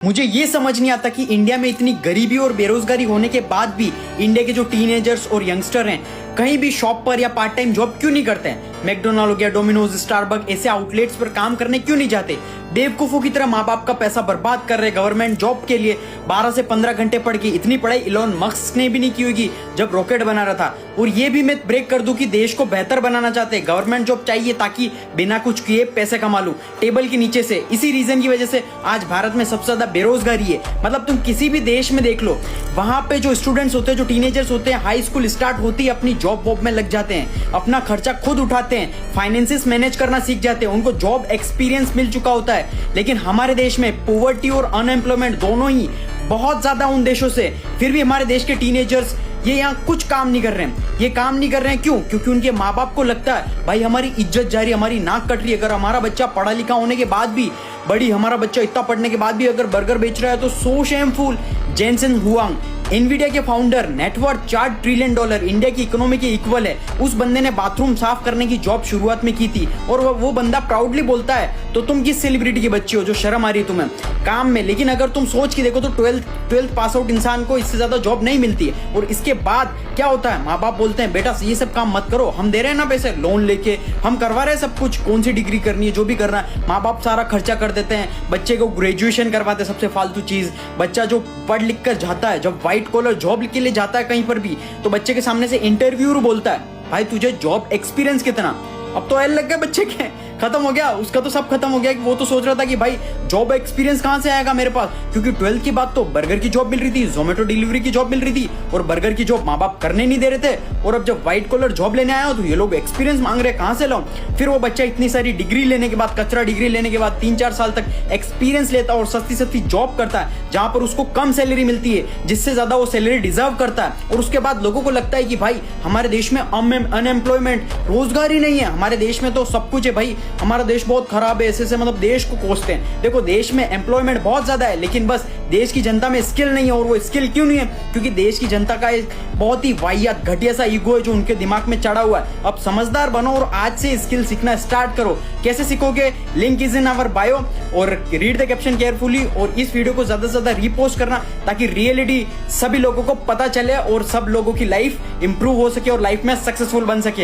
मुझे ये समझ नहीं आता कि इंडिया में इतनी गरीबी और बेरोजगारी होने के बाद भी इंडिया के जो टीनेजर्स और यंगस्टर हैं कहीं भी शॉप पर या पार्ट टाइम जॉब क्यों नहीं करते हैं। मैकडोनाल्ड हो गया, डोमिनोज, स्टारबक ऐसे आउटलेट्स पर काम करने क्यों नहीं जाते। बेवकूफों की तरह माँ बाप का पैसा बर्बाद कर रहे गवर्नमेंट जॉब के लिए। 12 से 15 घंटे पढ़ के इतनी पढ़ाई इलॉन मस्क ने भी नहीं की होगी जब रॉकेट बना रहा था। और ये भी मैं ब्रेक कर दूं कि देश को बेहतर बनाना चाहते हैं, गवर्नमेंट जॉब चाहिए ताकि बिना कुछ किए पैसे कमा लूं टेबल के नीचे से। इसी रीजन की वजह से आज भारत में सबसे ज्यादा बेरोजगारी है। मतलब तुम किसी भी देश में देख लो, वहां पे जो स्टूडेंट्स होते हैं, जो टीनेजर्स होते हैं, हाई स्कूल स्टार्ट होती है अपनी जॉब वॉब में लग जाते हैं, अपना खर्चा खुद उठाते हैं, फाइनेंसेस मैनेज करना सीख जाते हैं, उनको जॉब एक्सपीरियंस मिल चुका होता है। लेकिन हमारे देश में पॉवर्टी और अनएम्प्लॉयमेंट दोनों ही बहुत ज्यादा उन देशों से, फिर भी हमारे देश के टीनेजर्स ये यहाँ कुछ काम नहीं कर रहे हैं। ये काम नहीं कर रहे हैं क्यों? क्योंकि उनके माँ बाप को लगता है भाई हमारी इज्जत जा रही है, हमारी नाक कट रही है। अगर हमारा बच्चा पढ़ा लिखा होने के बाद भी, हमारा बच्चा इतना पढ़ने के बाद भी अगर बर्गर बेच रहा है तो सो शेमफुल। जेनसेन हुआंग, एनवीडिया के फाउंडर, नेटवर्थ $4 ट्रिलियन इंडिया की इकोनॉमी के इक्वल है। उस बंदे ने बाथरूम साफ करने की जॉब शुरुआत में की थी और वो बंदा प्राउडली बोलता है तो तुम किस सेलिब्रिटी की बच्ची हो जो शर्म आ रही है तुम्हें काम में। लेकिन अगर तुम सोच के देखो तो 12th पास आउट इंसान को इससे ज्यादा जॉब नहीं मिलती है। और इसके बाद क्या होता है, माँ बाप बोलते हैं बेटा ये सब काम मत करो, हम दे रहे हैं ना पैसे, लोन लेके हम करवा रहे हैं सब कुछ, कौन सी डिग्री करनी है जो भी करना है, माँ बाप सारा खर्चा कर देते हैं, बच्चे को ग्रेजुएशन करवाते हैं, सबसे फालतू चीज। बच्चा जो पढ़ लिख कर जाता है, जब व्हाइट कॉलर जॉब के लिए जाता है कहीं पर भी, तो बच्चे के सामने से इंटरव्यूअर बोलता है भाई तुझे जॉब एक्सपीरियंस कितना। अब तो एल लग गया बच्चे के, खत्म हो गया उसका, तो सब खत्म हो गया। कि वो तो सोच रहा था कि भाई जॉब एक्सपीरियंस कहां से आएगा मेरे पास, क्योंकि 12th के बाद तो बर्गर की जॉब मिल रही थी, जोमेटो डिलीवरी की जॉब मिल रही थी और बर्गर की जॉब माँ बाप करने नहीं दे रहे थे। और अब जब व्हाइट कॉलर जॉब लेने आया हो तो ये लोग एक्सपीरियंस मांग रहे, कहां से लाऊं। फिर वो बच्चा इतनी सारी डिग्री लेने के बाद, कचरा डिग्री लेने के बाद 3-4 साल तक एक्सपीरियंस लेता है और सस्ती सस्ती जॉब करता है जहां पर उसको कम सैलरी मिलती है, जिससे ज्यादा वो सैलरी डिजर्व करता है। और उसके बाद लोगों को लगता है कि भाई हमारे देश में अनएम्प्लॉयमेंट, रोजगार ही नहीं है, हमारे देश में तो सब कुछ है भाई, हमारा देश बहुत खराब है, ऐसे मतलब देश को कोसते हैं। देखो देश में एम्प्लॉयमेंट बहुत ज्यादा है लेकिन बस देश की जनता में स्किल नहीं है। और वो स्किल क्यों नहीं है? क्योंकि देश की जनता का एक बहुत ही वाहियात घटिया सा ईगो है जो उनके दिमाग में चढ़ा हुआ है। अब समझदार बनो और आज से स्किल सीखना स्टार्ट करो। कैसे सीखोगे? Link is in our bio और रीड द कैप्शन केयरफुली और इस वीडियो को ज्यादा से ज्यादा रीपोस्ट करना ताकि रियलिटी सभी लोगों को पता चले और सब लोगों की लाइफ इंप्रूव हो सके और लाइफ में सक्सेसफुल बन सके।